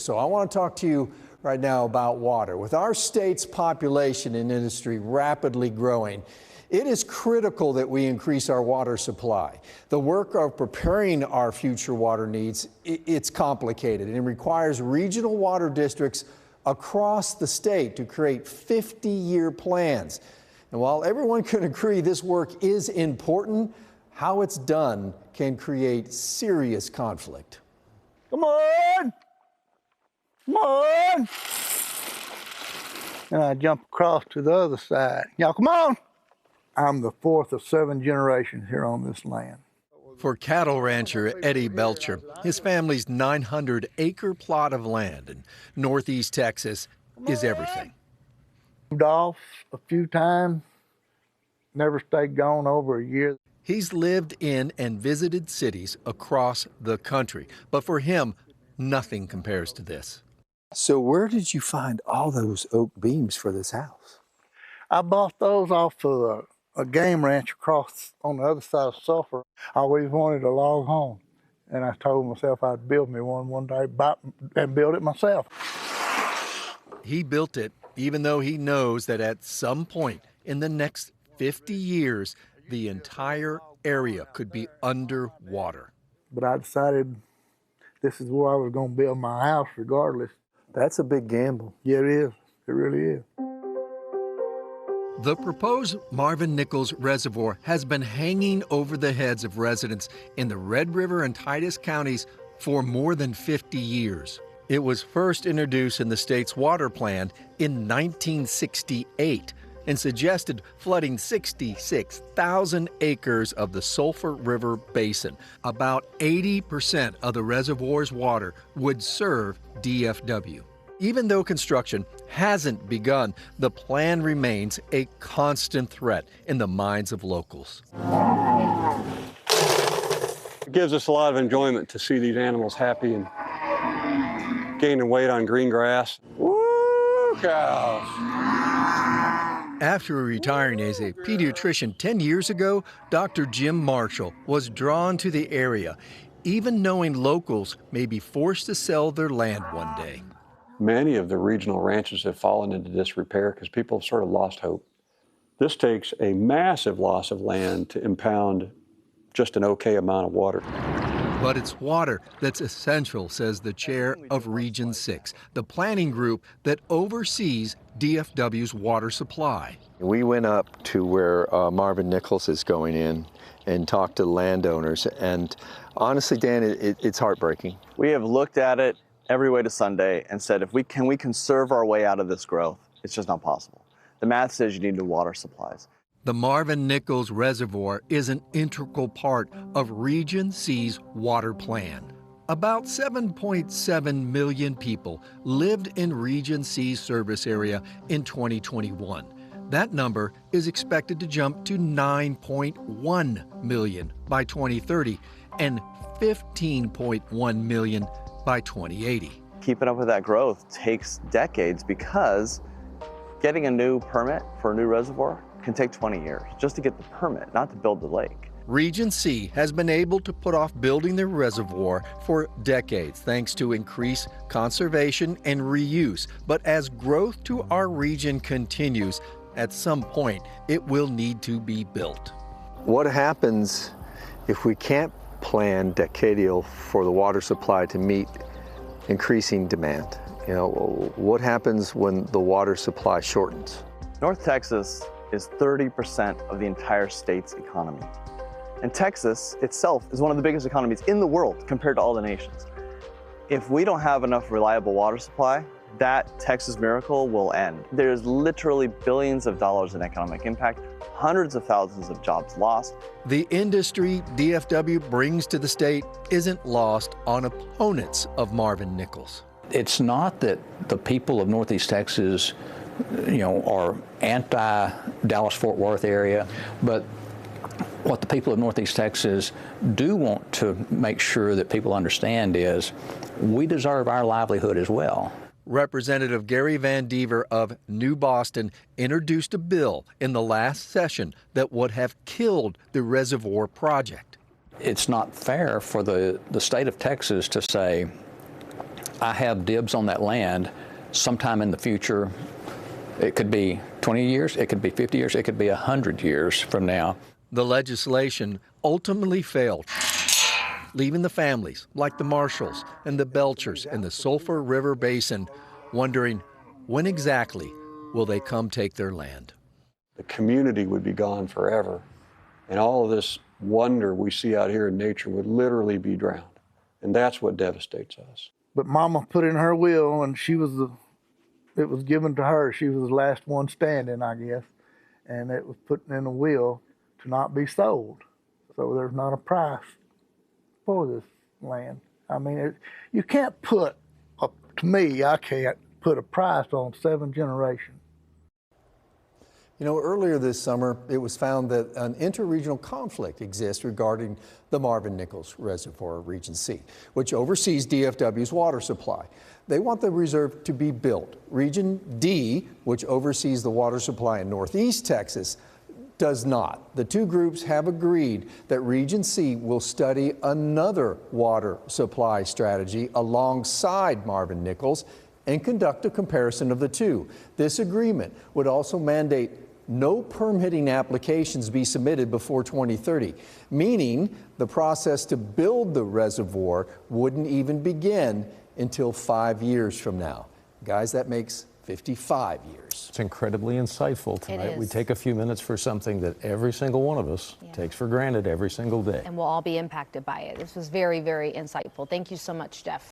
So I want to talk to you right now about water. With our state's population and industry rapidly growing, it is critical that we increase our water supply. The work of preparing our future water needs, it's complicated and it requires regional water districts across the state to create 50-year plans. And while everyone can agree this work is important, how it's done can create serious conflict. Come on! Come on! And I jump across to the other side. Y'all come on! I'm the fourth of 7 generations here on this land. For cattle rancher Eddie Belcher, his family's 900-acre plot of land in northeast Texas is everything. Moved off a few times, never stayed gone over a year. He's lived in and visited cities across the country, but for him, nothing compares to this. So where did you find all those oak beams for this house? I bought those off of a game ranch across on the other side of Sulphur. I always wanted a log home, and I told myself I'd build me one day and build it myself. He built it even though he knows that at some point in the next 50 years, the entire area could be underwater. But I decided this is where I was going to build my house regardless. That's a big gamble. Yeah, it is. It really is. The proposed Marvin Nichols Reservoir has been hanging over the heads of residents in the Red River and Titus counties for more than 50 years. It was first introduced in the state's water plan in 1968 and suggested flooding 66,000 acres of the Sulphur River Basin. About 80% of the reservoir's water would serve DFW. Even though construction hasn't begun, the plan remains a constant threat in the minds of locals. It gives us a lot of enjoyment to see these animals happy and gaining weight on green grass. Woo, cows! After retiring as a pediatrician 10 years ago, Dr. Jim Marshall was drawn to the area, even knowing locals may be forced to sell their land one day. Many of the regional ranches have fallen into disrepair because people have sort of lost hope. This takes a massive loss of land to impound just an okay amount of water. But it's water that's essential, says the chair of Region 6, the planning group that oversees DFW's water supply. We went up to where Marvin Nichols is going in and talked to landowners, and honestly, Dan, it's heartbreaking. We have looked at it every way to Sunday and said, can we conserve our way out of this growth? It's just not possible. The math says you need new water supplies. The Marvin Nichols Reservoir is an integral part of Region C's water plan. About 7.7 million people lived in Region C's service area in 2021. That number is expected to jump to 9.1 million by 2030 and 15.1 million by 2080. Keeping up with that growth takes decades because getting a new permit for a new reservoir can take 20 years just to get the permit, not to build the lake. Region C has been able to put off building the reservoir for decades thanks to increased conservation and reuse. But as growth to our region continues, at some point it will need to be built. What happens if we can't plan decadal for the water supply to meet increasing demand? You know, what happens when the water supply shortens? North Texas is 30% of the entire state's economy. And Texas itself is one of the biggest economies in the world compared to all the nations. If we don't have enough reliable water supply, that Texas miracle will end. There's literally billions of dollars in economic impact, hundreds of thousands of jobs lost. The industry DFW brings to the state isn't lost on opponents of Marvin Nichols. It's not that the people of Northeast Texas, are anti-Dallas-Fort Worth area, but what the people of Northeast Texas do want to make sure that people understand is we deserve our livelihood as well. Representative Gary Van Dever of New Boston introduced a bill in the last session that would have killed the reservoir project. It's not fair for the state of Texas to say, I have dibs on that land sometime in the future. It could be 20 years, it could be 50 years, it could be 100 years from now. The legislation ultimately failed, leaving the families like the Marshalls and the Belchers in the Sulphur River Basin wondering, when exactly will they come take their land? The community would be gone forever, and all of this wonder we see out here in nature would literally be drowned. And that's what devastates us. But Mama put in her will, and it was given to her. She was the last one standing, I guess. And it was put in the will to not be sold. So there's not a price for this land. I mean, you can't put, to me, I can't put a price on 7 generations. You know, earlier this summer, it was found that an interregional conflict exists regarding the Marvin Nichols Reservoir, Region C, which oversees DFW's water supply. They want the reserve to be built. Region D, which oversees the water supply in Northeast Texas, does not. The two groups have agreed that Region C will study another water supply strategy alongside Marvin Nichols and conduct a comparison of the two. This agreement would also mandate no permitting applications be submitted before 2030, meaning the process to build the reservoir wouldn't even begin until 5 years from now. Guys, that makes 55 years. It's incredibly insightful tonight. We take a few minutes for something that every single one of us takes for granted every single day. And we'll all be impacted by it. This was very, very insightful. Thank you so much, Jeff.